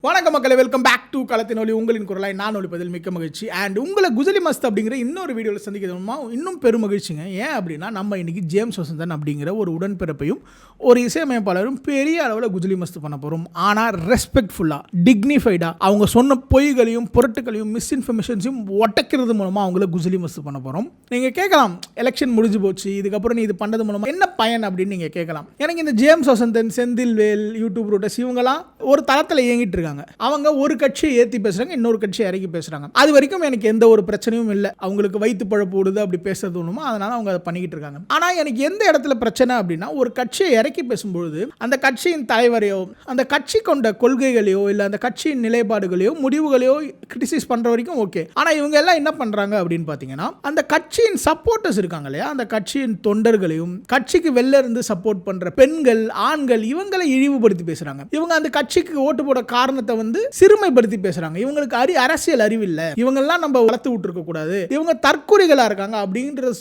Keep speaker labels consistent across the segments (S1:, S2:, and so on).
S1: வணக்கம் மக்களே, welcome back to களத்தின் ஒலி. உங்களின் குரலாய் நான் ஒலிப்பதில் மிக்க மகிழ்ச்சி. அண்ட் உங்களை குஜலி மஸ்த் அப்படிங்கிற இன்னொரு வீடியோவில் சந்திக்கிறதுமா இன்னும் பெரும் மகிழ்ச்சிங்க. ஏன் அப்படின்னா நம்ம இன்னைக்கு ஜேம்ஸ் வசந்தன் அப்படிங்கிற ஒரு உடன்பிறப்பையும் ஒரு இசையமைப்பாளரும் பெரிய அளவில் குஜலி மஸ்த் பண்ண போகிறோம். ஆனால் ரெஸ்பெக்ட்ஃபுல்லாக, டிக்னிஃபைடாக அவங்க சொன்ன பொய்களையும் பொருட்டுகளையும் மிஸ்இன்ஃபர்மேஷன்ஸையும் ஒட்டக்கிறது மூலமாக அவங்கள குஜலி மஸ்த் பண்ண போகிறோம். நீங்கள் கேட்கலாம், எலெக்ஷன் முடிஞ்சு போச்சு, இதுக்கப்புறம் நீ இது பண்ணது மூலமாக என்ன பயன் அப்படின்னு நீங்கள் கேட்கலாம். எனக்கு இந்த James Vasanthan, Senthilvel, YouTube routers இவங்கெல்லாம் ஒரு தளத்தில் இயங்கிட்டு இருக்காங்க. அவங்க ஒரு கட்சியை ஏற்றி பேசுறாங்க, இன்னொரு கட்சியை இறக்கி பேசுறாங்க. அது வரைக்கும் எனக்கு எந்த ஒரு பிரச்சனையும் இல்லை. அவங்களுக்கு வயிற்று பழப்பு ஓடுது அப்படி பேசுறது ஒண்ணுமா, அதனால அவங்க அதை பண்ணிக்கிட்டு இருக்காங்க. ஆனா எனக்கு எந்த இடத்துல பிரச்சனை அப்படின்னா, ஒரு கட்சியை இறக்கி பேசும்பொழுது அந்த கட்சியின் தலைவரையோ அந்த கட்சி கொண்ட கொள்கைகளையோ இல்லை அந்த கட்சியின் நிலைப்பாடுகளையோ முடிவுகளையோ கிரிட்டிசைஸ் பண்ற வரைக்கும் ஓகே. ஆனா இவங்க எல்லாம் என்ன பண்றாங்க அப்படின்னு பாத்தீங்கன்னா, அந்த கட்சியின் சப்போர்ட்டர்ஸ் இருக்காங்க இல்லையா, அந்த கட்சியின் தொண்டர்களையும் கட்சிக்கு வெளில இருந்து சப்போர்ட் பண்ற பெண்கள், ஆண்கள், இவங்களை இழிவுபடுத்தி பேசுறாங்க. இவங்க அந்த கட்சிக்கு ஓட்டு போட காரணத்தை வந்து சிறுமைப்படுத்தி பேசுறாங்க. இவங்களுக்கு அரசியல் அறிவு இல்ல, இவங்க எல்லாம் நம்ம வளர்த்து விட்டு இருக்க கூடாது, இவங்க தற்கொலைகளா இருக்காங்க அப்படிங்கறத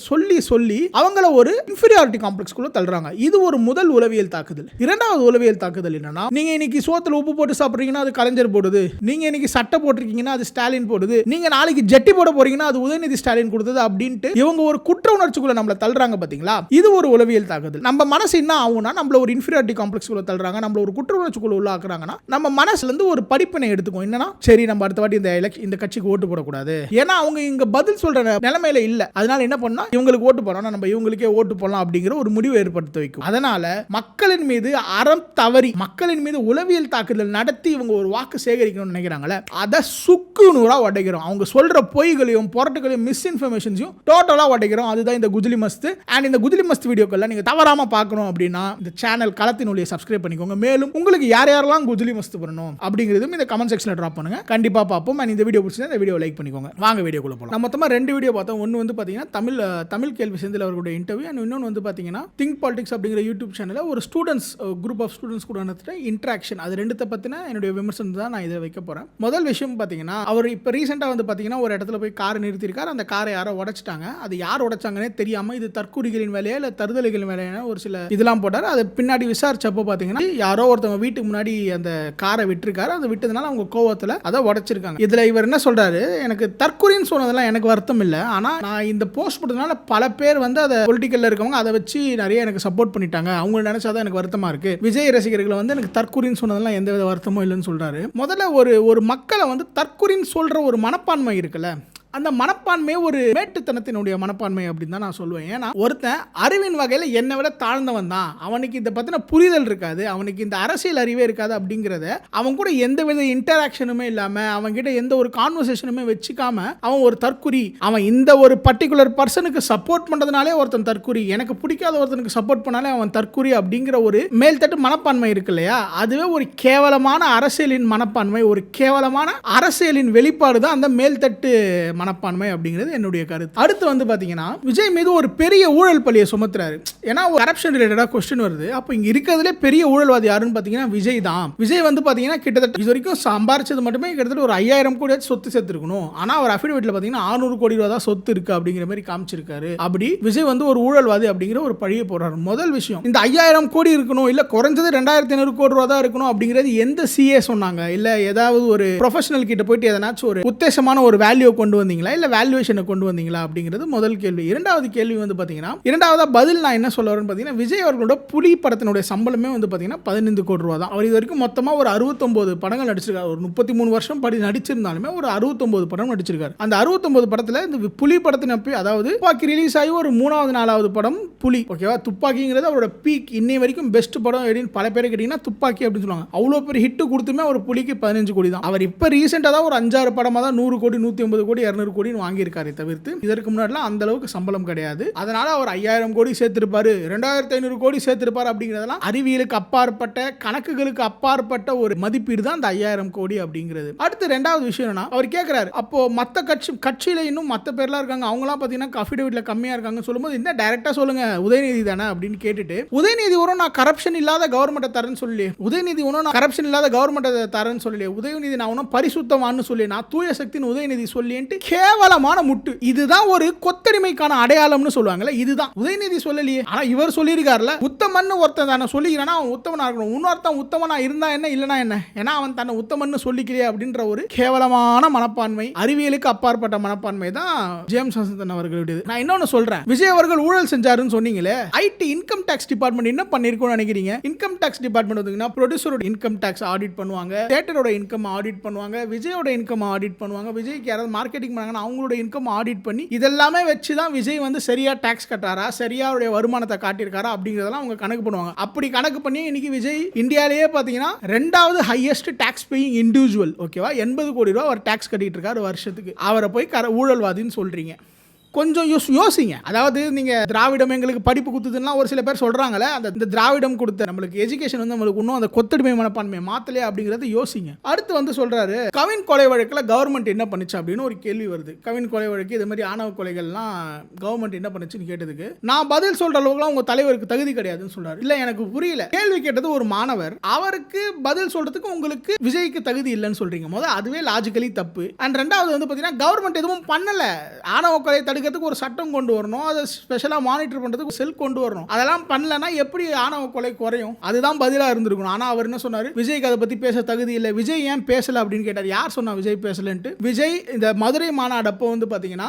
S1: சொல்லி அவங்கள ஒரு இன்ஃபீரியாரிட்டி காம்ப்ளெக்ஸ்க்குள்ள தள்ளுறாங்க. இது ஒரு முதல் உளவியல் தாக்குதல். இரண்டாவது உளவியல் தாக்குதல் என்னன்னா, நீங்க இன்னைக்கு சோத்துல உப்பு போட்டு சாப்பிடுறீங்கன்னா அது கலைஞர் போடுது, நீங்க இன்னைக்கு சட்டை போட்டிருக்கீங்கன்னா அது ஸ்டாலின் போடுது, நீங்க நாளைக்கு ஜெட்டி போட போறீங்கன்னா அது உதயநிதி ஸ்டாலின் கொடுத்தது அப்படின்ட்டு இவங்க ஒரு குற்ற உணர்ச்சிக்குள்ள நம்மள தள்ளுறாங்க. பாத்தீங்களா, இது ஒரு உளவியல் தாக்குதல். நம்ம மனசு என்ன ஆகும்னா, நம்மள ஒரு இன்ஃபீரியாரிட்டி காம்ப்ளெக்ஸ்க்குள்ள தள்ளுறாங்க, நம்மள ஒரு குற்ற உணர்ச்சிக்குள்ள உள்ளாக்குறாங்கன்னா நம்ம மனசுல இருந்து ஒரு படிப்பினை எடுத்துக்கும். என்னன்னா, சரி நம்ம அடுத்த வாட்டி இந்த கட்சிக்கு ஓட்டு போடக்கூடாது, ஏன்னா அவங்க இங்க பதில் சொல்ற நிலைமையில இல்ல, அதனால என்ன பண்ணா இவங்களுக்கு ஓட்டு போடணும், நம்ம இவங்களுக்கே ஓட்டு போடலாம் அப்படிங்கிற ஒரு முடிவு ஏற்படுத்த வைக்கும். அதனால மக்களின் மீது அறம் தவறி மக்களின் மீது உளவியல் தாக்குதல் நடத்தி இவங்க ஒரு வாக்கு சேகரிக்கணும்னு நினைக்கிறாங்களே, அதை சுக்கு நூறா உடைக்கிறோம். அவங்க சொல்ற பொய்களையும் பொருட்டுகளையும் மிஸ்இன்ஃபர்மேஷன்ஸையும் டோட்டலா உடைக்கிறோம். அதுதான் இந்த குஜலி மஸ்த். அண்ட் இந்த குஜலி மஸ்த் வீடியோக்கெல்லாம் நீங்க தவறாம பார்க்கணும் அப்படின்னா இந்த சேனல் களத்தின் ஒலியை சப்ஸ்கிரைப் பண்ணிக்கோங்க. மேலும் உங்களுக்கு யார் யாரெல்லாம் குஜலி மஸ்த் பண்ணணும் அப்படிங்கிறதும் இந்த கமெண்ட் செக்ஷன்ல டிராப் பண்ணுங்க, கண்டிப்பா பார்ப்போம். அண்ட் இந்த வீடியோ பிடிச்சிருந்தா இந்த வீடியோ லைக் பண்ணிக்கோங்க. வாங்க வீடியோக்குள்ள போலாம். நம்ம மொத்தமா 2 வீடியோ பார்த்தோம். ஒன்னு வந்து பாத்தீங்கன்னா தமிழ் கேள்வி செந்தில் அவர்களுடைய இன்டர்வியூ, அண்ட் இன்னொன்று வந்து பாத்தீங்கன்னா திங்க் பாலிடிக்ஸ் அப்படிங்கிற யூடியூப் சேனல்ல ஒரு ஸ்டூடெண்ட்ஸ் குரூப் ஆஃப் ஸ்டூடெண்ட்ஸ் கூட நடத்துற இன்டராக்ஷன். அது ரெண்டுத்தை பத்தின என்னுடைய விமர்சனம் தான் நான் இதை வைக்க போறேன். முதல் விஷயம் பாத்தீங்கன்னா, அவர் இப்போ ரீசெண்டா வந்து பாத்தீங்கன்னா ஒரு இடத்துல போய் காரை நிறுத்திருக்காரு. அந்த காரை யாரோ உடைச்சிட்டாங்க. அது யார் உடைச்சாங்கன்னே தெரியாம இது தற்கூரிகளின் வேலையா இல்ல தருதலைகளின் வேலையான ஒரு சில இதெல்லாம் போட்டாரு. அது பின்னாடி விசாரிச்சப்போ பாத்தீங்கன்னா யாரோ ஒருத்தவங்க வீட்டுக்கு முன்னாடி அந்த காரை விட்டுருக்காரு. அதை விட்டதுனால அவங்க கோவத்துல அதை உடைச்சிருக்காங்க. இதுல இவர் என்ன சொல்றாரு, எனக்கு தற்கொலைன்னு சொன்னதெல்லாம் எனக்கு வருத்தம் இல்லை, ஆனா நான் இந்த போஸ்ட் போட்டதுனால பல பேர் வந்து அதை பொலிட்டிக்கல்ல இருக்கவங்க அதை வச்சு நிறைய எனக்கு சப்போர்ட் பண்ணிட்டாங்க, அவங்க நினைச்சாதான் எனக்கு வருத்தமா இருக்கு. விஜய் ரசிகர்கள் வந்து எனக்கு தற்கொலைன்னு சொன்னதெல்லாம் எந்த வித வருத்தமும் இல்லைன்னு சொல்றாரு. முதல்ல ஒரு மக்களை வந்து தற்கொலைன்னு சொல்ற ஒரு மனப்பான்மை இருக்குல்ல, அந்த மனப்பான்மை ஒரு மேட்டுத்தனத்தினுடைய மனப்பான்மை அப்படின்னு தான் நான் சொல்லுவேன். ஏன்னா ஒருத்தன் அறிவின் வகையில் என்னை விட தாழ்ந்தவன் தான், அவனுக்கு இதை பற்றின புரிதல் இருக்காது, அவனுக்கு இந்த அரசியல் அறிவே இருக்காது அப்படிங்கிறத அவன் கூட எந்த வித இன்டராக்ஷனுமே இல்லாமல் அவன்கிட்ட எந்த ஒரு கான்வர்சேஷனுமே வச்சுக்காம அவன் ஒரு தற்குறி, அவன் இந்த ஒரு பர்டிகுலர் பர்சனுக்கு சப்போர்ட் பண்ணுறதுனாலே ஒருத்தன் தற்குறி, எனக்கு பிடிக்காத ஒருத்தனுக்கு சப்போர்ட் பண்ணாலே அவன் தற்குறி அப்படிங்கிற ஒரு மேல்தட்டு மனப்பான்மை இருக்கு இல்லையா, அதுவே ஒரு கேவலமான அரசியலின் மனப்பான்மை, ஒரு கேவலமான அரசியலின் வெளிப்பாடு தான் அந்த மேல்தட்டு மனப்பான்மை அப்படிங்கிறது என்னுடைய கருத்து. அடுத்து வந்து பாத்தீங்கன்னா, விஜய் மீது ஒரு பெரிய ஊழல் பழியை சுமத்துறாரு. ஏன்னா ஒரு கரப்ஷன் ரிலேட்டடா क्वेश्चन வருது. அப்போ இங்க இருக்கிறதுலே பெரிய ஊழல்வாதி யாருன்னு பாத்தீங்கன்னா விஜய் தான். விஜய் வந்து பாத்தீங்கன்னா கிட்டத்தட்ட இது வரைக்கும் சம்பாரிச்சது மட்டுமே கிட்டத்தட்ட ஒரு 5000 கோடி சொத்து சேர்த்திருக்கணும். ஆனா அவர் அஃபிடவிட்ல பாத்தீங்கன்னா 600 கோடி ரூபாய் தான் சொத்து இருக்கு அப்படிங்கிற மாதிரி காமிச்சிருக்காரு. அப்படி விஜய் வந்து ஒரு ஊழல்வாதி அப்படிங்கிற ஒரு பழியை போடுறாரு. முதல் விஷயம், இந்த 5000 கோடி இருக்கணும் இல்ல குறைஞ்சது 2500 கோடி ரூபாய் தான் இருக்கணும் அப்படிங்கிறது எந்த சிஏ சொன்னாங்க? இல்ல ஏதாவது ஒரு ப்ரொஃபஷனல் கிட்ட போயிட்டு எதனாச்சும் ஒரு உத்தேசமான ஒரு வேல்யூ கொண்டு வந்தீங்களா இல்ல வேல்யூவேஷனை கொண்டு வந்தீங்களா அப்படிங்கிறது முதல் கேள்வி. இரண்டாவது கேள்வி வந்து பாத்தீங்கன்னா, இரண்டாவதா பதில் நான் என்ன சொல்ல வரேன்னு பாத்தீங்கன்னா, விஜய் அவர்களோட புலி படத்தினுடைய சம்பளமே வந்து பாத்தீங்கன்னா 15 கோடி ரூபாய் தான். அவர் இது வரைக்கும் மொத்தமா ஒரு 69 படங்கள் நடிச்சிருக்காரு. ஒரு 33 வருஷம் நடிச்சிருந்தாலுமே ஒரு 69 படம் நடிச்சிருக்காரு. அந்த 69 படத்துல இந்த புலி படத்தின் அதாவது துப்பாக்கி ரிலீஸ் ஆகி ஒரு 3வது 4வது படம் புலி. ஓகேவா, துப்பாக்கிங்கிறது அவரோட பீக், இன்னை வரைக்கும் பெஸ்ட் படம் அப்படின்னு பல பேரை கேட்டீங்கன்னா துப்பாக்கி அப்படின்னு சொல்லுவாங்க. அவ்வளோ பெரிய ஹிட் கொடுத்துமே ஒரு புலிக்கு 15 கோடி தான். அவர் இப்ப ரீசெண்டா தான் ஒரு 5-6 படமா தான் 100 கோடி 150 கோடி 200 கோடி வாங்கியிருக்காரு. தவிர்த்து இதற்கு முன்னாடிலாம் அந்த அளவுக்கு சம்பளம் கிடையாது. அதனால அவர் 5000 கோடி சேர்த்திருப்பாரு, 2500 கோடி சேர்த்திருப்பாரு அப்படிங்கிறதெல்லாம் அறிவியலுக்கு அப்பாற்பட்ட கணக்குகளுக்கு அப்பாற்பட்ட ஒரு மதிப்பீடு தான் அந்த 5000 கோடி அப்படிங்கிறது. அடுத்து ரெண்டாவது விஷயம் என்ன, அவர் கேட்கிறாரு, அப்போ மத்த கட்சியில இன்னும் மத்த பேர்லாம் இருக்காங்க, அவங்களாம் பாத்தீங்கன்னா அஃபிடவிட்ல கம்மியா இருக்காங்க சொல்லும்போது என்ன டைரக்டா சொல்லுங்க உதயநிதி தானே அப்படின்னு கேட்டுட்டு, உதயநிதி வரும் நான் கரப்ஷன் இல்லாத கவர்மெண்ட் தரேன்னு சொல்லி, உதயநிதி ஒன்றும் நான் கரப்ஷன் இல்லாத கவர்மெண்ட் தரேன்னு சொல்லி, உதயநிதி நான் ஒன்றும் பரிசுத்தமானு சொல்லி, நான் தூய சக்தின்னு உதயநிதி சொல்லிட்டு கேவலமான முட்டு. இதுதான் ஒரு கொத்தடிமைக்கான அடையாளம்னு சொல்லுவாங்கல்ல, இதுதான். உதயநிதி சொல்லலையே, ஆனா இவர் சொல்லியிருக்காருல, உத்தமன் ஒருத்தன் தானே சொல்லிக்கிறானா அவன் உத்தமனா இருக்கணும், இன்னொருத்தன் உத்தமனா இருந்தா என்ன இல்லனா என்ன, ஏன்னா அவன் தன்னை உத்தமன்னு சொல்லிக்கலையே அப்படின்ற ஒரு கேவலமான மனப்பான்மை, அறிவியலுக்கு அப்பாற்பட்ட மனப்பான்மை தான் ஜேம்ஸ் வசந்தன் அவர்களுடையது. நான் இன்னொன்னு சொல்றேன், விஜய் அவர்கள் ஊழல் செஞ்சாருன்னு சொன்னீங்களே, ஐடி இன்கம் டாக்ஸ் டிபார்ட்மெண்ட் என்ன பண்ணிருக்கும்னு நினைக்கிறீங்க? இன்கம் டாக்ஸ் டிபார்ட்மெண்ட் வந்து ப்ரொடியூசரோட இன்கம் டாக்ஸ் ஆடிட் பண்ணுவாங்க, தியேட்டரோட இன்கம் ஆடிட் பண்ணுவாங்க, விஜயோட இன்கம் ஆடிட் பண்ணுவாங்க, விஜய்க்கு யாராவது மார்க்கெட்டிங் பண்ணாங்கன்னா அவங்களோட இன்கம் ஆடிட் பண்ணி இதெல்லாமே வச்சு தான் விஜய் வந்து சரியா டாக்ஸ் கட்டாரா, சரியா அவருடைய வருமானத்தை காட்டியிருக்காரா அப்படிங்கிறதெல்லாம் அவங்க கணக்கு பண்ணுவாங்க. அப்படி கணக்கு பண்ணி இன்னைக்கு விஜய் இந்தியாவிலேயே பார்த்தீங்கன்னா 2வது ஹையஸ்ட் டாக்ஸ் பேயிங் இண்டிவிஜுவல். ஓகேவா, 80 கோடி ரூபா அவர் டாக்ஸ் கட்டிட்டு இருக்காரு வருஷத்துக்கு. அவரை போய் ஊழல்வாதின்னு சொல்றீங்க. கொஞ்சம் யோசிங்க. அதாவது நீங்க திராவிடம் எங்களுக்கு படிப்பு கொடுத்ததுன்னா ஒரு சில பேர் சொல்றாங்கல்ல, அந்த திராவிடம் கொடுத்த நம்மளுக்கு எஜுகேஷன் வந்து நம்மளுக்கு இன்னும் அந்த கொத்தடிமை மனப்பான்மை மாத்தலையா அப்படிங்கறத யோசிங்க. அடுத்து வந்து சொல்றாரு, கவின் கொலை வழக்குல கவர்மெண்ட் என்ன பண்ணுச்சு அப்படின்னு ஒரு கேள்வி வருது. கவின் கொலை வழக்கு இது மாதிரி ஆணவ கொலைகள்லாம் கவர்மெண்ட் என்ன பண்ணுச்சுன்னு கேட்டதுக்கு நான் பதில் சொல்ற அளவுக்குலாம் உங்க தலைவருக்கு தகுதி கிடையாதுன்னு சொல்றாரு. இல்ல எனக்கு புரியல, கேள்வி கேட்டது ஒரு மாணவர், அவருக்கு பதில் சொல்றதுக்கு உங்களுக்கு விஜய்க்கு தகுதி இல்லைன்னு சொல்றீங்க. முதல்ல அதுவே லாஜிக்கலி தப்பு. அண்ட் ரெண்டாவது வந்து பாத்தீங்கன்னா கவர்மெண்ட் எதுவும் பண்ணல, ஆணவ கொலை ஒரு சட்டம் கொண்டு வரணும், அதை ஸ்பெஷலா மானிட்டர் பண்றதுக்கு செல் கொண்டு வரணும், அதெல்லாம் பண்ணலனா எப்படி ஆணவ கொலை குறையும்? அதுதான் பதிலா இருந்திருக்கணும். ஆனா அவர் என்ன சொன்னாரு, விஜய்க்கு அதை பத்தி பேச தகுதி இல்லை, விஜய் ஏன் பேசல அப்படின்னு கேட்டார். யார் சொன்னா விஜய் பேசலன்ட்டு? விஜய் இந்த மதுரை மாநாடு அப்போ வந்து பாத்தீங்கன்னா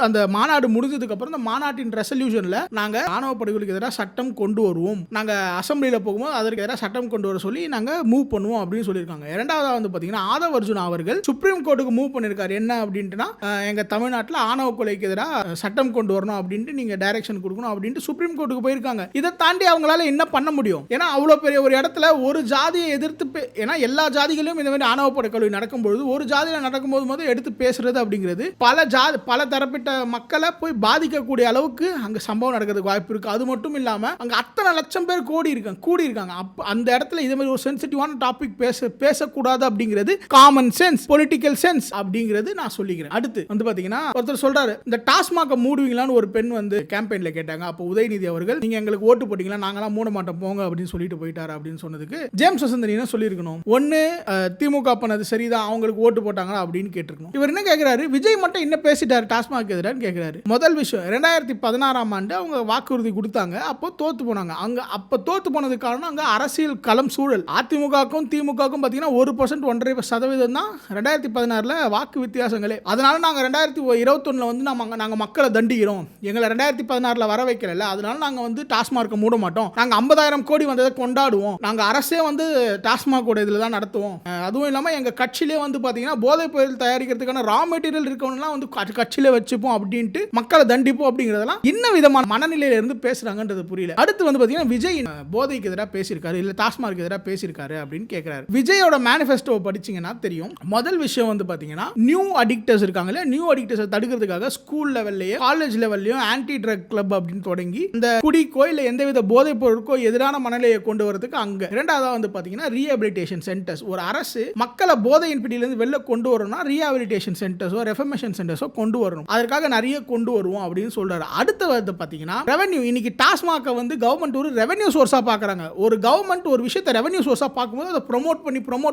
S1: அந்த மாநாடு முடிஞ்சதுக்கு அப்புறம் அந்த மாநாட்டின் ரெசல்யூஷன்ல நாங்க ஆணவ படுகொலைக்கு எதிராக சட்டம் கொண்டு வருவோம், நாங்க அசம்பிளியில போகும்போது அதற்கு எதிராக சட்டம் கொண்டு வர சொல்லி நாங்க மூவ் பண்ணுவோம் அப்படின்னு சொல்லியிருக்காங்க. இரண்டாவது வந்து பாத்தீங்கன்னா ஆதவ் அர்ஜுனா அவர்கள் சுப்ரீம் கோர்ட்டுக்கு மூவ் பண்ணிருக்காரு. என்ன அப்படின்ட்டுனா எங்க தமிழ்நாட்டில் ஆணவ கொலைக்கு எதிராக சட்டம் கொண்டு வரணும் அப்படின்ட்டு நீங்க டைரக்ஷன் கொடுக்கணும் அப்படின்ட்டு சுப்ரீம் கோர்ட்டுக்கு போயிருக்காங்க. இதை தாண்டி அவங்களால என்ன பண்ண முடியும்? ஏன்னா அவ்வளவு பெரிய ஒரு இடத்துல ஒரு ஜாதியை எதிர்த்து, ஏன்னா எல்லா ஜாதிகளிலும் இந்த மாதிரி ஆணவ படுகொலை நடக்கும்போது ஒரு ஜாதியில நடக்கும்போது எடுத்து பேசுறது அப்படிங்கிறது பல தரப்பட்ட மக்களை போய் பாதிக்கக்கூடிய அளவுக்கு அங்க சம்பவம் நடக்கிறதுக்கு வாய்ப்பு இருக்கு. அது மட்டும் இல்லாம அங்க அத்தனை லட்சம் பேர் கூடி இருக்காங்க. அந்த இடத்துல இதே மாதிரி ஒரு சென்சிட்டிவான டாபிக் பேசக்கூடாது அப்படிங்கிறது காமன் சென்ஸ், பொலிட்டிக்கல் சென்ஸ் அப்படிங்கிறது நான் சொல்லிக்கிறேன். அடுத்து வந்து பாத்தீங்கன்னா ஒருத்தர் சொல்றாரு, இந்த டாஸ்மாக மூடுவீங்களான்னு ஒரு பெண் வந்து கேம்பெயின்ல கேட்டாங்க. அப்போ உதயநிதி அவர்கள் நீங்க எங்களுக்கு ஓட்டு போட்டீங்களா, நாங்களாம் மூட மாட்டோம் போங்க அப்படின்னு சொல்லிட்டு போயிட்டாரு அப்படின்னு சொன்னதுக்கு ஜேம்ஸ் வசந்தன் என்ன சொல்லியிருக்கணும், ஒன்னு திமுக பண்ணது சரிதான், அவங்களுக்கு ஓட்டு போட்டாங்களா அப்படின்னு கேட்டிருக்கணும். இவர் என்ன கேட்கிறாரு, விஜய் மட்டும் என்ன பேசிட்டாரு டாஸ்மாக் எதிரான்னு கேட்கிறாரு. முதல் விஷயம், 2016ஆம் ஆண்டு அவங்க வாக்குறுதி கொடுத்தாங்க, அப்போ தோத்து போனாங்க. அப்ப தோத்து போனதுக்கு காரணம் அங்க அரசியல் களம் சூழல். அதிமுகவுக்கும் திமுகவுக்கும் பாத்தீங்கன்னா 1% 1.5% தான் 2016ல வாக்கு வித்தியாசங்களே. அதனால நாங்க 2021 வந்து நாங்க மக்களை தண்டிக்கிறோம், எங்களை 2016ல வர வைக்கல, அதனால நாங்க வந்து டாஸ்மார்க்கை மூட மாட்டோம், நாங்க 50,000 கோடி வந்ததை கொண்டாடுவோம், நாங்க அரசே வந்து டாஸ்மாகோட இதுல தான் நடத்துவோம், அதுவும் இல்லாம எங்க கட்சியிலே வந்து பாத்தீங்கன்னா போதைப் பொருள் தயாரிக்கிறதுக்கான ரா மெட்டீரியல் இருக்கவங்கலாம் வந்து கட்சியில வச்சுப்போம் அப்படின்ட்டு மக்களை தண்டிப்போம் அப்படிங்கிறதெல்லாம் என்ன விதமான மனநிலையில இருந்து பேசுறாங்கன்றது புரியல. அடுத்து வந்து பாத்தீங்கன்னா விஜய் போதைக்கு எதிராக பேசியிருக்காரு இல்ல டாஸ்மார்க்கு எதிராக பேசியிருக்காரு அப்படின்னு கேட்கிறாரு. விஜயோட மேனிஃபெஸ்டோ படிச்சீங்கன்னா தெரியும். முதல் விஷயம் வந்து பாத்தீங்கன்னா நியூ அடிக்டர்ஸ் இருக்காங்கல்ல, நியூ அடிக்டர்ஸ் தடுக்கிறதுக்காக ஸ்கூல் லெவல்லையும் காலேஜ் லெவல்லையும் ஆன்டி ட்ரக் கிளப் அப்படின்னு தொடங்கி இந்த குடிக்கோ இல்ல எந்தவித போதைப் பொருட்கோ எதிரான மனநிலையை கொண்டு வரதுக்கு அங்க. இரண்டாவது வந்து பாத்தீங்கன்னா ரீஹபிலிட்டேஷன் சென்டர்ஸ். ஒரு அரசு மக்களை போதையின் பிடியிலிருந்து வெளில கொண்டு வரணும்னா ரீஹபிலிட்டேஷன் சென்டர்ஸோ ரெஃபர்மேஷன் சென்டர்ஸோ கொண்டு வரணும், அதற்காக நிறைய கொண்டு வருவோம் அப்படின்னு சொல்றாரு. அடுத்து வந்து பாத்தீங்கன்னா ரெவென்யூ. இன்னைக்கு டாஸ்மாக வந்து கவர்மெண்ட் ஒரு ரெவென்யூ சோர்ஸா பாக்குறாங்க. ஒரு கவர்மெண்ட் ஒரு விஷயத்தை ரெவென்யூ சோர்ஸா பார்க்கும்போது அதை ப்ரோமோட்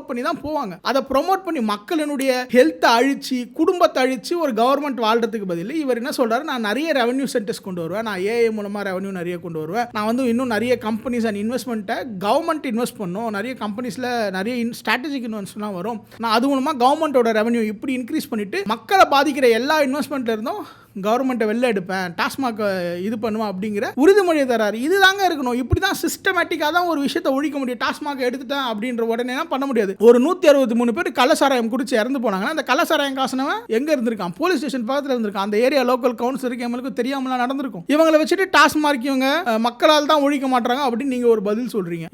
S1: பண்ணி தான் போவாங்க. அதை ப்ரோமோட் பண்ணி மக்களினுடைய ஹெல்த் அழிச்சு குடும்பத்தை அழிச்சு ஒரு கவர்மெண்ட் வாழ்றதுக்கு பதில் இவர் என்ன சொல்றாரு, நான் நிறைய ரெவென்யூ சென்டர்ஸ் கொண்டு வருவேன், நான் ஏஐ மூலமா ரெவென்யூ நிறைய கொண்டு வருவேன், நான் வந்து இன்னும் நிறைய கம்பெனிஸ் அண்ட் இன்வெஸ்ட்மெண்ட்டை கவர்மெண்ட் இன்வெஸ்ட் பண்ணும், நிறைய கம்பெனிஸ்ல நிறைய ஸ்ட்ராட்டஜிக் இன்வெஸ்ட்மெண்ட் வரும், நான் அது மூலமா கவர்மெண்டோட ரெவென்யூ இப்படி இன்க்ரீஸ் பண்ணிட்டு மக்களை பாதிக்கிற எல்லா இன்வெஸ்ட்மெண்ட்ல இருந்தும் கவர்மெண்ட்டை வெளில எடுப்பேன், டாஸ்மாக் இது பண்ணுவேன் அப்படிங்கிற உறுதிமொழியை தராரு. இதுதாங்க இருக்கணும். இப்படி தான் சிஸ்டமேட்டிக்காக தான் ஒரு விஷயத்தை ஒழிக்க முடியும். டாஸ்மாக் எடுத்துட்டேன் அப்படின்ற உடனே பண்ண முடியாது. ஒரு 163 பேர் கள்ளசாராயம் குடிச்சு இறந்து போனாங்கன்னா அந்த கள்ளசாராயம் காசுனவன் எங்க இருந்திருக்கான்? போலீஸ் ஸ்டேஷன் பக்கத்தில் இருந்திருக்கான். அந்த ஏரியா லோக்கல் கவுன்சிலருக்கு எங்களுக்கு தெரியாமலாம் நடந்திருக்கும். இவங்களை வச்சுட்டு டாஸ்மாக் இவங்க மக்களால் தான் ஒழிக்க மாட்டாங்க அப்படின்னு நீங்க ஒரு பதில் சொல்றீங்க.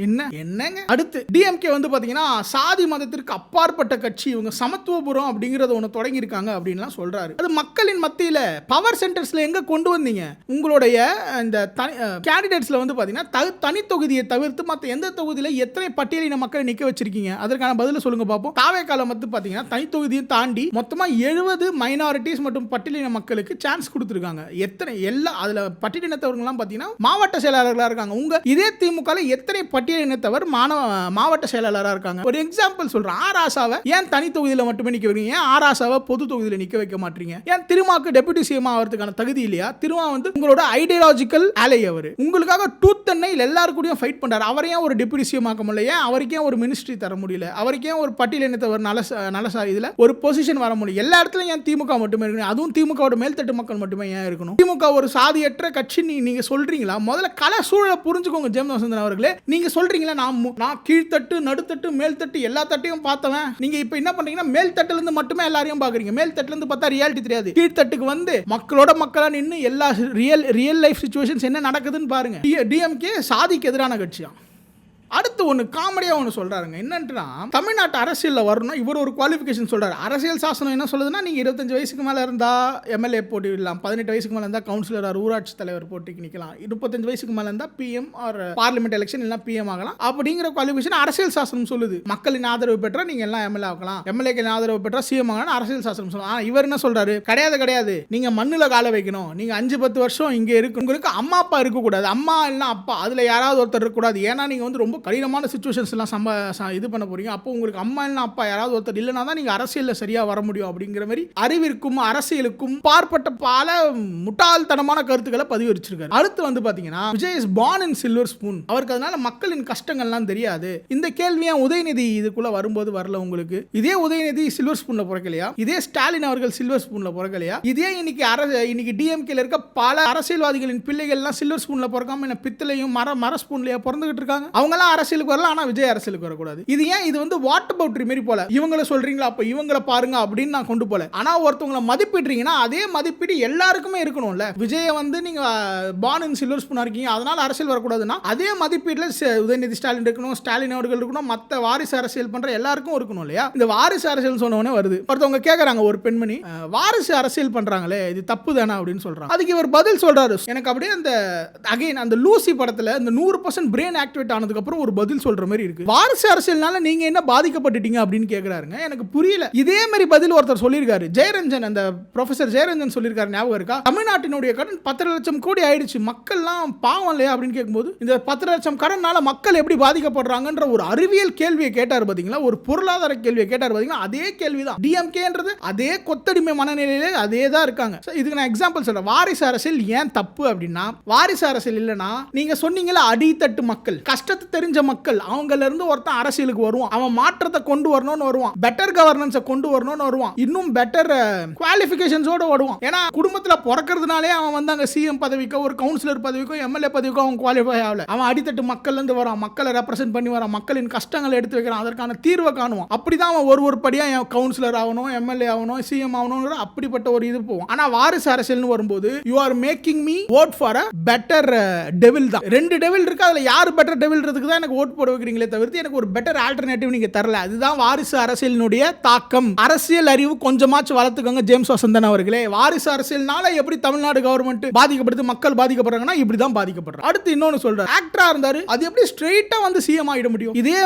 S1: என்னங்க? அடுத்து டிஎம்கே வந்து பாத்தீங்கன்னா சாதி மதத்திற்கு அப்பாற்பட்ட கட்சி, இவங்க சமத்துவபுரம் அப்படிங்கறத ஒன்று தொடங்கி இருக்காங்க அப்படின்லாம் சொல்றாரு. அது மக்களின் மத்தியில பவர் சென்டர்ஸ்ல எங்க கொண்டு வந்தீங்க? உங்களுடைய இந்த கேண்டிடேட்ஸ்ல வந்து பாத்தீங்கன்னா தனி தொகுதியை தவிர்த்து மற்ற எந்த தொகுதியில எத்தனை பட்டியலின மக்களை நிக்க வச்சிருக்கீங்க? அதற்கான பதில சொல்லுங்க பாப்போம். தாவேக்கால வந்து பாத்தீங்கன்னா தனி தொகுதியை தாண்டி மொத்தமா 70 மைனாரிட்டிஸ் மற்றும் பட்டியலின மக்களுக்கு சான்ஸ் கொடுத்திருக்காங்க. எத்தனை எல்லா அதுல பட்டியலினத்தவர்கள்லாம் பாத்தீங்கன்னா மாவட்ட செயலாளர்களா இருக்காங்க. உங்க இதே திமுக எத்தனை பட்டியலினத்தவர் மாவட்ட செயலாளராக இருக்காங்க? ஒரு எக்ஸாம்பிள் சொல்றேன். ஆராசாவை ஏன் தனி தொகுதியில் மட்டுமே நிக்க வைக்கிறீங்க? ஏன் ஆராசாவை பொது தொகுதியில் நிக்க வைக்க மாட்டீங்க? ஏன் திருமாக்கு டெபுட்டி சிஎம் ஆகிறதுக்கான தகுதி இல்லையா? திருமா வந்து உங்களோட ஐடியாலஜிக்கல் ஆலை. அவர் உங்களுக்காக டூத் அண்ட் நெயில் எல்லாருக்கூடயும் ஃபைட் பண்றாரு. அவரையே ஒரு டெபுட்டி சிஎம் ஆக்க முடியல? ஏன் அவருக்கே ஒரு மினிஸ்ட்ரி தர முடியல? அவருக்கே ஒரு பட்டியலினத்தவர் நல இதுல ஒரு பொசிஷன் வர முடியும்? எல்லா இடத்துலயும் ஏன் திமுக மட்டுமே இருக்கணும்? அதுவும் திமுகவோட மேல்தட்டு மக்கள் மட்டுமே ஏன் இருக்கணும்? திமுக ஒரு சாதியற்ற கட்சி நீங்க சொல்றீங்களா? முதல்ல கல சூழலை புரிஞ்சுக்கோங்க ஜேம்ஸ் வசந்தன் அவர்களே. நீங்க சொல்றீங்களா நான் கீழ்த்தட்டு நடுத்தட்டு மேல்தட்டு எல்லா தட்டையும் பார்த்தவன். நீங்க இப்ப என்ன பண்றீங்கன்னா மேல் தட்டுல இருந்து மட்டுமே எல்லாரையும் பாக்குறீங்க. மேல் தட்டுல இருந்து பார்த்தா ரியாலிட்டி தெரியாது. கீழ்த்தட்டுக்கு வந்து மக்களோட மக்களா நின்னு எல்லா ரியல் லைஃப் சிச்சுவேஷன்ஸ் என்ன நடக்குதுன்னு பாருங்க. டிஎம்கே சாதிக்கு எதிரான கட்சியா? அடுத்து ஒன்று காமெடியாக ஒன்று சொல்கிறாருங்க. என்னன்னா தமிழ்நாட்டு அரசியலில் வரணும். இவர் ஒரு குவாலிஃபிகேஷன் சொல்கிறார். அரசியல் சாசனம் என்ன சொல்லுதுன்னா, நீங்கள் 25 வயசுக்கு மேலே இருந்தால் எம்எல்ஏ போட்டிடலாம், 18 வயசுக்கு மேலே இருந்தால் கவுன்சிலர் ஆர் ஊராட்சி தலைவர் போட்டிக்கு நிற்கலாம், 25 வயசுக்கு மேலே இருந்தால் பிஎம் ஆர் பார்லிமெண்ட் எலெக்ஷன் எல்லாம் பிஎம் ஆகலாம். அப்படிங்கிற குவாலிஃபிகேஷன் அரசியல் சாசனம் சொல்லுது. மக்களின் ஆதரவு பெற்றால் நீங்கள் எல்லாம் எம்எல்ஏ ஆகலாம், எம்எல்ஏக்களின் ஆதரவு பெற்றால் சிஎம் ஆகலாம் அரசியல் சாசனம் சொல்லலாம். ஆனால் இவர் என்ன சொல்கிறாரு? கிடையாது, நீங்கள் மண்ணில் கால வைக்கணும், நீங்கள் 5-10 வருஷம் இங்கே இருக்கு, உங்களுக்கு அம்மா அப்பா இருக்கக்கூடாது, அம்மா இல்லைனா அப்பா அதில் யாராவது ஒருத்தர் இருக்கக்கூடாது. ஏன்னா நீங்கள் வந்து ரொம்ப கடினமான சிச்சுவேஷன்ஸ் எல்லாம் இது பண்ண போறீங்க. அப்போ உங்களுக்கு அம்மா இல்லைனா அப்பா யாராவது ஒருத்தர் இல்லைனா தான் நீங்க அரசியல்ல சரியா வர முடியும். அப்படிங்கிற மாதிரி அறிவிற்கும் அரசியலுக்கும் பார்ப்பட்ட பல முட்டாள்தனமான கருத்துக்களை பதிவிச்சிருக்காரு. அடுத்து வந்து பாத்தீங்கன்னா Vijay is born in silver spoon. அவருக்கு அதனால மக்களின் கஷ்டங்கள்லாம் தெரியாது. இந்த கேள்வியா உதயநிதி இதுக்குள்ள வரும்போது வரல உங்களுக்கு? இதே உதயநிதி சில்வர் ஸ்பூன்ல பிறக்கலையா? இதே ஸ்டாலின் அவர்கள் சில்வர் ஸ்பூன்ல பிறக்கலையா? இதே இன்னைக்கு டிஎம்கேல இருக்க பல அரசியல்வாதிகளின் பிள்ளைகள் எல்லாம் சில்வர் ஸ்பூன்ல பிறக்காம என்ன பித்தளையும் மர ஸ்பூன்லயா பிறந்துகிட்டு இருக்காங்க? அவங்க எல்லாம் அரசியலுக்கு வரலாம், ஆனா விஜய் அரசியலுக்கு வரக்கூடாது. இது ஏன்? இது வந்து வாட் பவுட்ரி மாதிரி போல. இவங்களை சொல்றீங்களா, அப்ப இவங்களை பாருங்க அப்படின்னு நான் கொண்டு போல. ஆனா ஒருத்தவங்களை மதிப்பிடுறீங்கன்னா அதே மதிப்பீடு எல்லாருக்குமே இருக்கணும்ல. விஜய வந்து நீங்க born in silver spoon இருக்கீங்க, அதனால அரசியல் வரக்கூடாதுன்னா அதே மதிப்பீடுல உதயநிதி ஸ்டாலின் இருக்கணும், ஸ்டாலின் அவர்கள் இருக்கணும், மத்த வாரிசு அரசியல் பண்ற எல்லாருக்கும் இருக்கணும் இல்லையா? இந்த வாரிசு அரசியல் சொன்னவனே வருது. ஒருத்தவங்க கேக்குறாங்க, ஒரு பெண்மணி வாரிசு அரசியல் பண்றாங்களே இது தப்பு தானே அப்படின்னு சொல்றாங்க. அதுக்கு இவர் பதில் சொல்றாரு. எனக்கு அப்படியே அந்த லூசி படத்துல இந்த 100% பிரெயின் ஆக்டிவேட் ஆனதுக்கு அப்புறம் ஒரு பதில் சொல்ற மாதிரி இருக்கு. வாரிசு அரசியல்னால நீங்க என்ன பாதிக்கப்பட்டுட்டீங்க அப்படின்னு கேக்குறாருங்க. எனக்கு புரியல. இதே மாதிரி பதில் ஒருத்தர் சொல்லியிருக்காரு. ஜெயரஞ்சன், அந்த ப்ரொஃபசர் ஜெயரஞ்சன் சொல்லியிருக்காரு, ஞாபகம் இருக்கா? தமிழ்நாட்டினுடைய கடன் 10 லட்சம் கோடி ஆயிடுச்சு, மக்கள்லாம் பாவம் இல்லையா அப்படின்னு கேட்கும்போது இந்த 10 லட்சம் கடனால மக்கள் எப்படி பாதிக்கப்படுறாங்கன்ற ஒரு அறிவியல் கேள்வியை கேட்டார் பாத்தீங்களா, ஒரு பொருளாதார கேள்வியை கேட்டார் பாத்தீங்களா, அதே கேள்விதான். டிஎம்கேன்றது அதே கொத்தடிமை மனநிலையில அதே தான் இருக்காங்க. இதுக்கு நான் எக்ஸாம்பிள் சொல்றேன். வாரிசு அரசியல் ஏன் தப்பு அப்படின்னா, வாரிசு அரசியல் இல்லைன்னா நீங்க சொன்னீங்களா அடித்தட்டு மக்கள், கஷ்டத்தை தெரிஞ்ச மக்கள், அவங்கள இருந்து ஒருத்தன் அரசியலுக்கு வருவான், அவன் மாற்றத்தை கொண்டு வரணும்னு வருவான், பெட்டர் கவர்னன்ஸை கொண்டு வரணும்னு வருவான், இன்னும் பெட்டர் குவாலிஃபிகேஷன்ஸோட வருவான். ஏன்னா குடும்பத்துல பிறக்கிறதுனாலே அவன் வந்து அங்க சிஎம் பதவிக்கோ ஒரு கவுன்சிலர் பதவிக்கோ எம்எல்ஏ பதவிக்கோ அவன் குவாலிஃபை ஆகல. அவன் அடித்தட்டு மக்கள்ல இருந்து வரான், மக்களை ரெப்ரசென்ட் பண்ணி வரான், மக்களின் கஷ்டங்களை எடுத்து வைக்கிறான், அதற்கான தீர்வை காணுவான். அப்படிதான் அவன் ஒரு படியா கவுன்சிலர் ஆகணும், எம்எல்ஏ ஆகணும், சிஎம் ஆகணும்ங்கிற அப்படிப்பட்ட ஒரு இது போவான். ஆனா வாரிசு அரசியல்னு வரும்போது you are making me vote for a better devil தான். 2 டெவில் இருக்கு, அதுல யார் பெட்டர் டெவில்ன்றதுக்கு தான் எனக்கு ஓட் போட வைக்கிறீங்களே தவிர்த்து எனக்கு ஒரு பெட்டர் ஆல்டர்னேட்டிவ் நீங்க தரல. அதுதான் வாரிசு அரசியலினுடைய தாக்கம். அரசியல் அறிவு கொஞ்சமாச்சு வளர்த்துக்கோங்க ஜேம்ஸ் வசந்தன் அவர்களே. வாரிசு அரசியல்னால எப்படி தமிழ்நாடு கவர்மெண்ட் பாதிக்கப்படுது, மக்கள் பாதிக்கப்படுறாங்கன்னா இப்படிதான் பாதிக்கப்படுறாங்க. அடுத்து இன்னொன்னு சொல்றாரு, ஆக்டரா இருந்தாரு, அது எப்படி ஸ்ட்ரெயிட்டா வந்து சிஎம் ஆயிட முடியும்?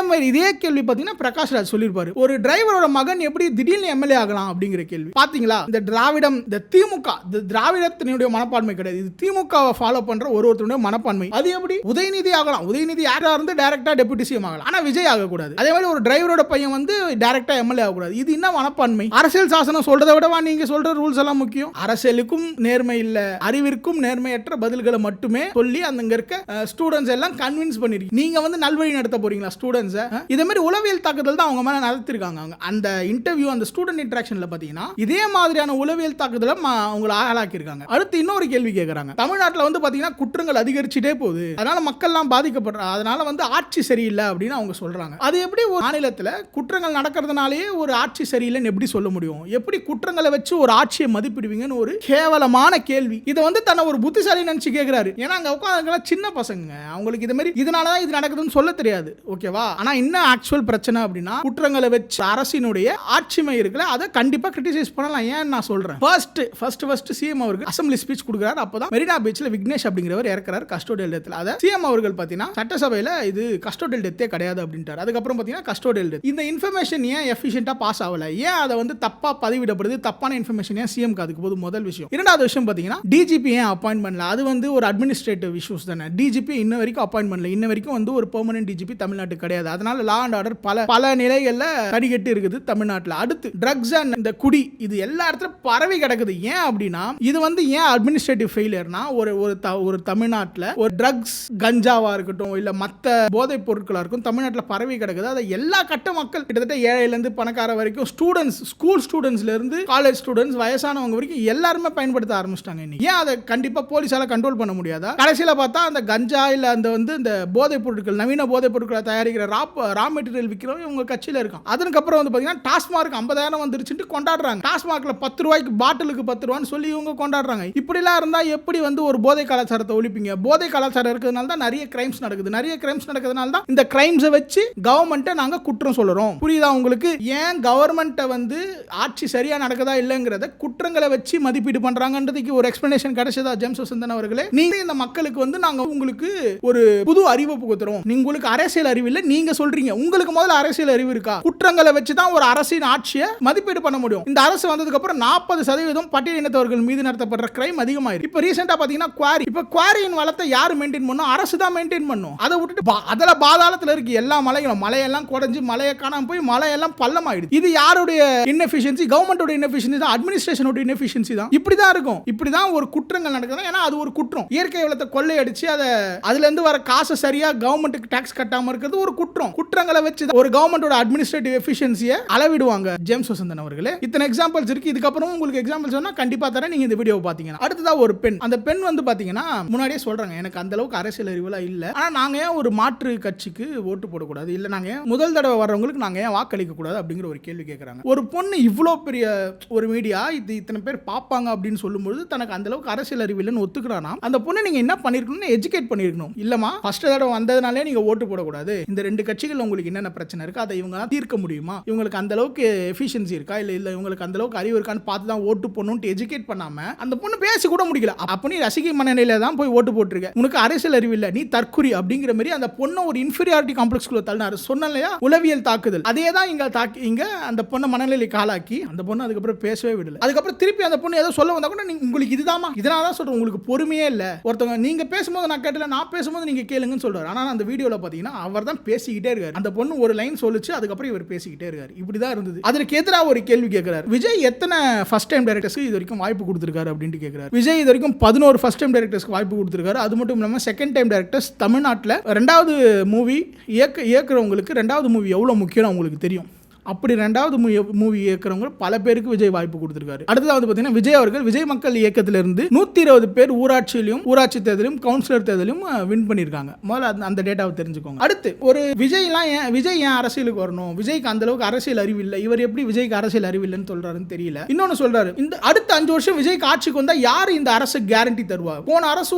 S1: இதே கேள்வி பாத்தீங்கன்னா பிரகாஷ் ராஜ் சொல்லிருப்பாரு. ஒரு டிரைவரோட மகன் எப்படி திடீர்னு எம்எல்ஏ ஆகலாம் அப்படிங்கிற கேள்வி. பாத்தீங்களா, இந்த திராவிடம், இந்த திமுக, திராவிடத்தினுடைய மனப்பான்மை கிடையாது, இது திமுகவை ஃபாலோ பண்ற ஒருத்தருடைய மனப்பான்மை. அது எப்படி உதயநிதி ஆகலாம்? உதயநிதி யாரா இருந்து டைரக்டா டெபுட்டி சிஎம் ஆகலாம், ஆனா விஜய் ஆகக்கூடாது. அதே மாதிரி ஒரு டிரைவரோட பையன் வந்து டைரக்டா எம்எல்ஏ ஆகக்கூடாது. இது என்ன மனப்பான்மை? அரசியல் சாசனம் சொல்றதை விடவா நீங்க சொல்ற ரூல்ஸ் எல்லாம் முக்கியம்? அரசியலுக்கும் நேர்மை இல்ல, அறிவிற்கும் நேர்மையற்ற பதில்களை மட்டுமே சொல்லி அங்க இருக்க ஸ்டூடெண்ட்ஸ் எல்லாம் கன்வின்ஸ் பண்ணிருக்கீங்க. நீங்க வந்து நல்வழி நடத்த போறீங்களா ஸ்டூடெண்ட்ஸ்? இதே மாதிரி உளவியல் தாக்குதல் தான் அவங்க மேல நடத்திருக்காங்க. அந்த இன்டர்வியூ, அந்த ஸ்டூடெண்ட் இன்டராக்ஷன்ல பாத்தீங்கன்னா இதே மாதிரியான உளவியல் தாக்குதலை அவங்களை ஆளாக்கி இருக்காங்க. அடுத்து இன்னொரு கேள்வி கேட்கறாங்க. தமிழ்நாட்டில் வந்து பாத்தீங்கன்னா குற்றங்கள் அதிகரிச்சுட்டே போகுது, அதனால மக்கள் எல்லாம் பாதிக்கப்படுறாங்க, அதனால வந்து ஆட்சி சரியில்லை அப்படின்னு அவங்க சொல்றாங்க. அது எப்படி ஒரு மாநிலத்தில் குற்றங்கள் நடக்கிறதுனாலேயே ஒரு ஆட்சி சரியில்லைன்னு எப்படி சொல்ல முடியும்? எப்படி குற்றங்களை வச்சு ஒரு ஆட்சியை மதிப்பிடுவீங்கன்னு ஒரு கேவலமான கேள்வி. இதை வந்து தன்னை ஒரு புத்திசாலி நினைச்சு கேட்கிறாரு. ஏன்னா அங்க உட்காந்து சின்ன பசங்க, அவங்களுக்கு இது மாதிரி இதனாலதான் இது நடக்குதுன்னு சொல்ல தெரியாது. ஓகேவா? ஆனா என்ன ஆக்சுவல் பிரச்சனை அப்படின்னா குற்றங்களை வச்சு அரசினுடைய ஆட்சிமை இருக்குல்ல, அதை கண்டிப்பா கிரிட்டிசைஸ் பண்ணலாம். ஏன் நான் சொல்றேன், ஃபர்ஸ்ட் சிஎம் அவர்கள் அசம்பிளி ஸ்பீச் கொடுக்குறாரு. அப்பதான் மெரினா பீச்ல விக்னேஷ் அப்படிங்கிறவர் இறக்குறாரு கஸ்டோடியல் டெத்ல. அதை சிஎம் அவர்கள் பாத்தீங்கன்னா சட்டசபையில இது கஸ்டோடியல் டெத்தே கிடையாது அப்படின்ட்டார். அதுக்கப்புறம் பாத்தீங்கன்னா கஸ்டோடியல் டெத், இந்த இன்ஃபர்மேஷன் ஏன் எஃபிஷியன்ட்டா பாஸ் ஆகல, ஏன் அதை வந்து தப்பா பதிவிடப்படுது, தப்பான இன்ஃபர்மேஷன் ஏன் சிஎம் காதுக்கு போது முதல் விஷயம். இரண்டாவது விஷயம் பாத்தீங்கன்னா டிஜிபி ஏன் அப்பாயிண்ட் பண்ணல, அது வந்து ஒரு அட்மினிஸ்ட்ரேட்டிவ் இஷ்யூஸ் தானே. டிஜிபி இன்ன வரைக்கும் அப்பாயிண்ட் பண்ணல, இன்ன வரைக்கும் வந்து ஒரு பெர்மனன்ட் டிஜிபி தமிழ்நாட்டுக்கு கிடையாது. அதனால லா அண்ட் ஆர்டர் பல நிலைகள்ல கடிகட்டு இருக்குது தமிழ்நாட்டில். அடுத்து ட்ரக்ஸ் அண்ட் இந்த குடி, இது எல்லா இடத்துலயும் பரவி கிடக்குது. ஏன் அப்படின்னா இது வந்து ஏன் அட்மினிஸ்ட்ரேட்டிவ் ஃபெயிலியர்னா ஒரு தமிழ்நாட்டில் ஒரு ட்ரக்ஸ் கஞ்சாவா இருக்கட்டும் இல்ல மற்ற போதைப் பொருட்களா இருக்கும் தமிழ்நாட்டில் பரவி கிடக்குது. அதை எல்லா கட்ட மக்கள் கிட்டத்தட்ட ஏழையிலேருந்து பணக்கார வரைக்கும் ஸ்டூடெண்ட்ஸ், ஸ்கூல் ஸ்டூடெண்ட்ஸ்ல இருந்து காலேஜ் ஸ்டூடெண்ட்ஸ் வயசானவங்க வரைக்கும் எல்லாருமே பயன்படுத்த ஆரம்பிச்சிட்டாங்க. ஏன் அதை கண்டிப்பா போலீஸால கண்ட்ரோல் பண்ண முடியாதா? கடைசியில பார்த்தா அந்த கஞ்சா இல்ல அந்த வந்து இந்த போதைப் பொருட்கள், நவீன போதைப் பொருட்களை தயாரிக்கிற ரா மெட்டீரியல் விற்கிறவங்க உங்க கட்சியில இருக்கான். அதுக்கப்புறம் வந்து பாத்தீங்கன்னா டாஸ்மார்க் 50,000 வந்துருச்சுட்டு கொண்டாடுறாங்க. டாஸ்மார்க்ல 10 ரூபாய்க்கு பாட்டிலுக்கு 10 ரூபான்னு சொல்லி இவங்க கொண்டாடுறாங்க. இப்படிலாம் இருந்தா எப்படி வந்து ஒரு போதை கலாச்சாரத்தை ஒழிப்பீங்க? போதை கலாச்சாரம் இருக்கிறதுனால தான் நிறைய கிரைம்ஸ் நடக்குது. நிறைய கிரைம்ஸ் நடக்கிறதுனால தான் இந்த கிரைம்ஸை வச்சு கவர்மெண்ட்டை நாங்க குற்றம் சொல்றோம். புரியுதா உங்களுக்கு? ஏன் கவர்மெண்ட்டை வந்து ஆட்சி சரியா நடக்குதா இல்லங்கிறத குற்றங்களை வச்சு மதிப்பீடு பண்றாங்கன்றதுக்கு ஒரு எக்ஸ்பிளனேஷன் கிடைச்சதா ஜேம்ஸ் வசந்தன் அவர்களே? நீங்க இந்த மக்களுக்கு வந்து நாங்க உங்களுக்கு ஒரு புது அறிவு புகுத்துறோம், உங்களுக்கு அரசியல் அறிவு இல்ல நீங்க சொல்றீங்க. உங்களுக்கு முதல்ல அரசியல் அறிவு இருக்கா? குற்றங்களை வச்சு தான் ஒரு அரசின் ஆட்சியை மதிப்பீடு பண்ண முடியும். இந்த அரசு வந்ததுக்கு அப்புறம் 40% பட்டியல் இனத்தவர்கள் மீது நடத்தப்படுற கிரைம் அதிகமாயிருக்கு. இப்ப ரீசெண்டா பாத்தீங்கன்னா குவாரியின் வளத்தை யாரு மெயின்டைன் பண்ணும்? அரசு தான் மெயின்டைன் பண்ணும். அதை விட்டுட்டு அதுல பாதாளத்துல இருக்கு எல்லா மலைகளும். மலையெல்லாம் குறைஞ்சு மலையை காணாம போய் மலையெல்லாம் பள்ளமாயிடுது. இது யாருடைய இன்எஃபிஷியன்சி? கவர்மெண்டோட இன்எஃபிஷியன்சி தான், அட்மினிஸ்ட்ரேஷனோட இன்எஃபிஷியன்சி தான். இப்படிதான் இருக்கும். இப்படிதான் ஒரு குற்றங்கள் நடக்குது. ஏன்னா அது ஒரு குற்றம். இயற்கை வளத்தை கொள்ளையடிச்சு அதுல இருந்து வர காசு சரியா கவர்மெண்ட்டுக்கு டாக்ஸ் கட்டாம இருக்கிறது ஒரு குற்றம். குற்றங்களை வச்சு ஒரு கவர்மெண்டோட அட்மினிஸ்ட்ரேட்டிவ் எஃபிஷியன்சியை அளவிடுவாங்க ஜேம்ஸ் வசந்தன் அவர்களே. இத்தனை எக்ஸாம்பிள்ஸ் இருக்கு. இதுக்கப்புறம் உங்களுக்கு எக்ஸாம்பிள்ஸ் சொன்னா கண்டிப்பா தரேன், நீங்க இந்த வீடியோ பாத்தீங்கன்னா. அடுத்ததா ஒரு பெண், அந்த பெண் வந்து பாத்தீங்கன்னா முன்னாடியே சொல்றாங்க எனக்கு அந்த அளவுக்கு அரசியல் அறிவுலாம் இல்ல, ஆனா நாங்க ஏன் ஒரு மாற்று கட்சிக்கு ஓட்டு போடக்கூடாது, இல்ல நாங்க முதல் தடவை வர்றவங்களுக்கு நாங்க ஏன் வாக்களிக்க கூடாது அப்படிங்கிற ஒரு கேள்வி கேட்கறாங்க. ஒரு பொண்ணு இவ்வளோ பெரிய ஒரு மீடியா இத்தனை பேர் பார்ப்பாங்க அப்படின்னு சொல்லும்போது தனக்கு அந்த அளவுக்கு அரசியல் அறிவு இல்லைன்னு ஒத்துக்கிறானா, அந்த பொண்ணு நீங்க என்ன பண்ணிருக்கணும்னு எஜுகேட் பண்ணிருக்கணும். இல்லமா ஃபர்ஸ்ட் தடவை வந்ததுனாலே நீங்க ஓட்டு போடக்கூடாது, இந்த ரெண்டு கட்சிகள் உங்களுக்கு என்னென்ன பிரச்சனை இருக்கு அதை இவங்க தீர்க்க முடியுமா, இவங்களுக்கு அந்த அளவுக்கு எஃபிஷியன்சி இருக்கா இல்ல இவங்களுக்கு அந்த அளவுக்கு அறிவு இருக்கான்னு பார்த்து தான் ஓட்டு போடணும்னு எஜுகேட் பண்ணாம அந்த பொண்ணு பேசி கூட முடியல. அப்ப நீ ரசிகை மனநிலையில தான் போய் ஓட்டு போட்டுருக்க, உனக்கு அரசியல் அறிவு இல்ல, நீ தற்குறி அப்படிங்கிற மாதிரி அந்த பொண்ணை ஒரு இன்ஃபீரியாரிட்டி காம்ப்ளெக்ஸ்க்குள்ள தள்ளினாரு. சொன்னலையா உளவியல் தாக்குதல், அதே தான் இங்க அந்த பொண்ணை மனநிலை காலாக்கி அந்த பொண்ணு அதுக்கப்புறம் பேசவே விடல. அதுக்கப்புறம் திருப்பி அந்த பொண்ணு ஏதோ சொல்ல வந்தா கூட உங்களுக்கு இதுதாமா, இதனால தான் சொல்றேன் உங்களுக்கு பொறுமையே இல்ல. ஒருத்தவங்க நீங்க பேசும்போது நான் கேட்டல, நான் பேசும்போது நீங்க கேளுங்கன்னு சொல்றாரு. ஆனா அந்த வீடியோல பாத்தீங்கன்னா அவர் தான் பேசிக்கிட்டே இருக்காரு. அந்த பொண்ணு ஒரு லைன் சொல்லுச்சு, அதுக்கப்புறம் இவர் பேசிக்கிட்டே இருக்காரு. இப்படிதான் இருந்தது. அதற்கு எதிராக ஒரு கேள்வி கேட்கிறார். விஜய் எத்தனை ஃபர்ஸ்ட் டைம் டைரக்டர்ஸ்க்கு இது வரைக்கும் வாய்ப்பு கொடுத்திருக்காரு அப்படின்னு கேட்கிறார். விஜய் இது வரைக்கும் 11 ஃபர்ஸ்ட் டைம் டைரக்டர்ஸ்க்கு வாய்ப்பு கொடுத்திருக்காரு. அது மட்டும் இல்லாம செகண்ட் டைம் டைரக்டர்ஸ் தமிழ்நாட்டில் ரெண்டாவது மூவி இயக்குறவங்களுக்கு ரெண்டாவது மூவி எவ்வளவு முக்கியம் உங்களுக்கு தெரியும். அப்படி ரெண்டாவது மூவி இயக்குறவங்க பல பேருக்கு விஜய் வாய்ப்பு கொடுத்திருக்காரு. அடுத்தது பார்த்தீங்கன்னா விஜய் அவர்கள் விஜய் மக்கள் இயக்கத்திலிருந்து 120 பேர் ஊராட்சி தேர்தலும் கவுன்சிலர் தேர்தலும் வின் பண்ணியிருக்காங்க. முதல்ல அந்த டேட்டாவை தெரிஞ்சுக்கோங்க. அடுத்து ஒரு விஜய் ஏன் அரசியலுக்கு வரணும், விஜய்க்கு அந்த அளவுக்கு அரசியல் அறிவு இல்லை, இவர் எப்படி விஜய்க்கு அரசியல் அறிவு இல்லைன்னு சொல்றாருன்னு தெரியல. இன்னொன்னு சொல்றாரு, இந்த அடுத்த 5 வருஷம் விஜய்க்கு ஆட்சிக்கு வந்தா யாரு இந்த அரசு கேரண்டி தருவா? போன அரசு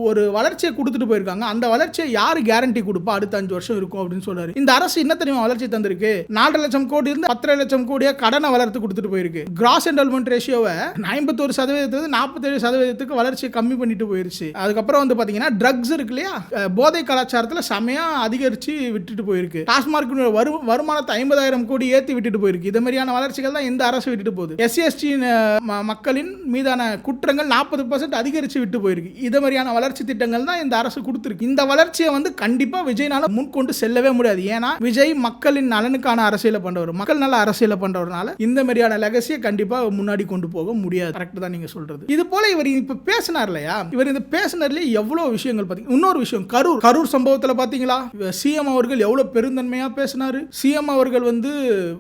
S1: ஒரு வளர்ச்சியை கொடுத்துட்டு போயிருக்காங்க, அந்த வளர்ச்சியை யாரு கேரண்டி கொடுப்பா அடுத்த 5 வருஷம் இருக்கும் அப்படின்னு சொல்றாரு. இந்த அரசு என்ன தெரியுமா வளர்ச்சி தந்திருக்கு? 4 லட்சம் கோடி இருந்து 10 லட்சம் கோடியா கடனை வளர்த்து கொடுத்துட்டு போயிருக்கு. கிராஸ் என்ரோல்மென்ட் ரேஷியோவை 51% 47% வளர்ச்சி கம்மி பண்ணிட்டு போயிருச்சு. அதுக்கப்புறம் வந்து பாத்தீங்கன்னா ட்ரக்ஸ் இருக்கு இல்லையா, போதை கலாச்சாரத்துல செமையா அதிகரிச்சு விட்டுட்டு போயிருக்கு. டாஸ்மார்க் வருமானத்தை 50,000 கோடி ஏத்தி விட்டுட்டு போயிருக்கு. இது மாதிரியான வளர்ச்சிகள் தான் இந்த அரசு விட்டுட்டு போகுது. SC/ST மக்களின் மீதான குற்றங்கள் 40% அதிகரிச்சு விட்டு போயிருக்கு. இது மாதிரியான வளர்ச்சி திட்டங்கள் தான் இந்த அரசு கொடுத்திருக்கு. இந்த வளர்ச்சியை வந்து கண்டிப்பா விஜய்னால முன்கொண்டு செல்லவே முடியாது. ஏன்னா விஜய் மக்களின் நலனுக்கான அரசியலை பண்றவர். ஒரு மக்கள் நல்ல அரசியலை பண்றவனால இந்த மாதிரியான லெகசியை கண்டிப்பா முன்னாடி கொண்டு போக முடியாது. கரெக்ட் தான் நீங்க சொல்றது. இது போல இவர் இப்ப பேசினார் இல்லையா, இவர் இந்த பேசினதுல எவ்வளவு விஷயங்கள் பாத்தீங்க. இன்னொரு விஷயம், கரூர் சம்பவத்துல பாத்தீங்களா, சிஎம் அவர்கள் எவ்வளவு பெருந்தன்மையா பேசினாரு. சிஎம் அவர்கள் வந்து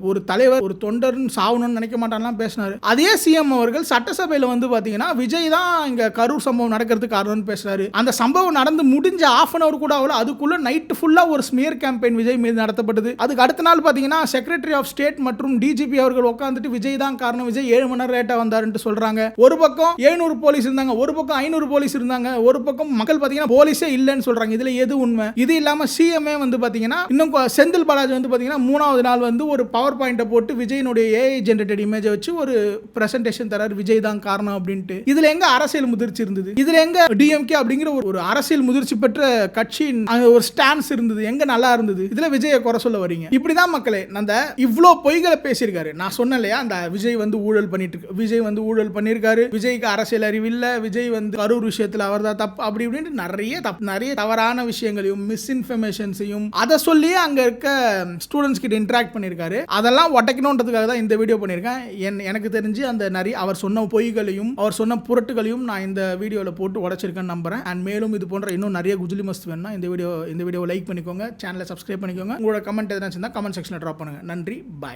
S1: ஒரு தலைவர், ஒரு தொண்டர்னு சாவணும்னு நினைக்க மாட்டான்லாம் பேசினாரு. அதே சிஎம் அவர்கள் சட்டசபையில வந்து பாத்தீங்கன்னா விஜய் தான் இங்க கரூர் சம்பவம் நடக்கிறதுக்கு காரணம்னு பேசுறாரு. அந்த சம்பவம் நடந்து முடிஞ்ச ½ அன் அவர் கூட ஆகல, அதுக்குள்ள நைட் ஃபுல்லா ஒரு ஸ்மியர் கேம்பெயின் விஜய் மீது நடத்தப்பட்டது. அதுக்கு அடுத்த நாள் பாத்தீங்கன்னா செக்ரட்டரி ஆஃப் ஸ்டேட் மற்றும் டிஜிபி அவர்கள் உட்கார்ந்துட்டு விஜய் தான் காரணம், விஜய் 7 மணி நேரம் லேட்டா வந்தாருன்னு சொல்றாங்க. ஒரு பக்கம் 700 போலீஸ் இருந்தாங்க, ஒரு பக்கம் 500 போலீஸ் இருந்தாங்க, ஒரு பக்கம் மக்கள் பாத்தீங்கன்னா போலீஸே இல்லன்னு சொல்றாங்க. இதுல எது உண்மை? இது இல்லாம சிஎம்ஏ வந்து பாத்தீங்கன்னா இன்னும் செந்தில் பாலாஜி வந்து பாத்தீங்கன்னா 3வது நாள் வந்து ஒரு பவர் பாயிண்ட போட்டு விஜயினுடைய ஏஐ ஜெனரேட்டட் இமேஜை வச்சு ஒரு பிரசன்டேஷன் தராரு, விஜய் தான் காரணம் அப்படின்ட்டு. இதுல எங்க அரசியல் முதிர்ச்சி இருந்தது? இதுல எங்க டிஎம்கே அப்படிங்கிற ஒரு அரசியல் முதிர்ச்சி பெற்ற கட்சியின் ஒரு ஸ்டான்ஸ் இருந்தது? எங்க நல்லா இருந்தது? இதுல விஜயை குறை சொல்ல வரீங்க. இப்படிதான் மக்களே அந்த இவ்ளோ பொய்களை பேசியிருக்காரு. நான் சொன்னேன் இல்லையா, அந்த விஜய் வந்து ஊழல் பண்ணிட்டு இருக்கு, விஜய் வந்து ஊழல் பண்ணியிருக்காரு, விஜய்க்கு அரசியல் அறிவு இல்ல, விஜய் வந்து கரூர் விஷயத்துல அவர் தான் தப்பு, அப்படி இப்படின்னு நிறைய தவறான விஷயங்களையும் மிஸ்இன்ஃபர்மேஷன்ஸையும் அதை சொல்லியே அங்க இருக்க ஸ்டூடெண்ட்ஸ் கிட்ட இன்டராக்ட் பண்ணியிருக்காரு. அதெல்லாம் உடைக்கணுன்றதுக்காக தான் இந்த வீடியோ பண்ணியிருக்கேன். எனக்கு தெரிஞ்சு அந்த நிறைய அவர் சொன்ன பொய்களையும் அவர் சொன்ன புரட்டுகளையும் நான் இந்த வீடியோவில் போட்டு உடைச்சிருக்கேன்னு நம்புறேன். அண்ட் மேலும் இது போன்ற இன்னும் நிறைய குஜிலி மஸ்த் வேணும்னா இந்த வீடியோவை லைக் பண்ணிக்கோங்க, சேனலை சப்ஸ்கிரைப் பண்ணிக்கோங்க. உங்களோட கமெண்ட் எதனா இருந்தால் கமெண்ட் செக்ஷனில் ட்ராப் பண்ணுங்க. நன்றி, பாய்.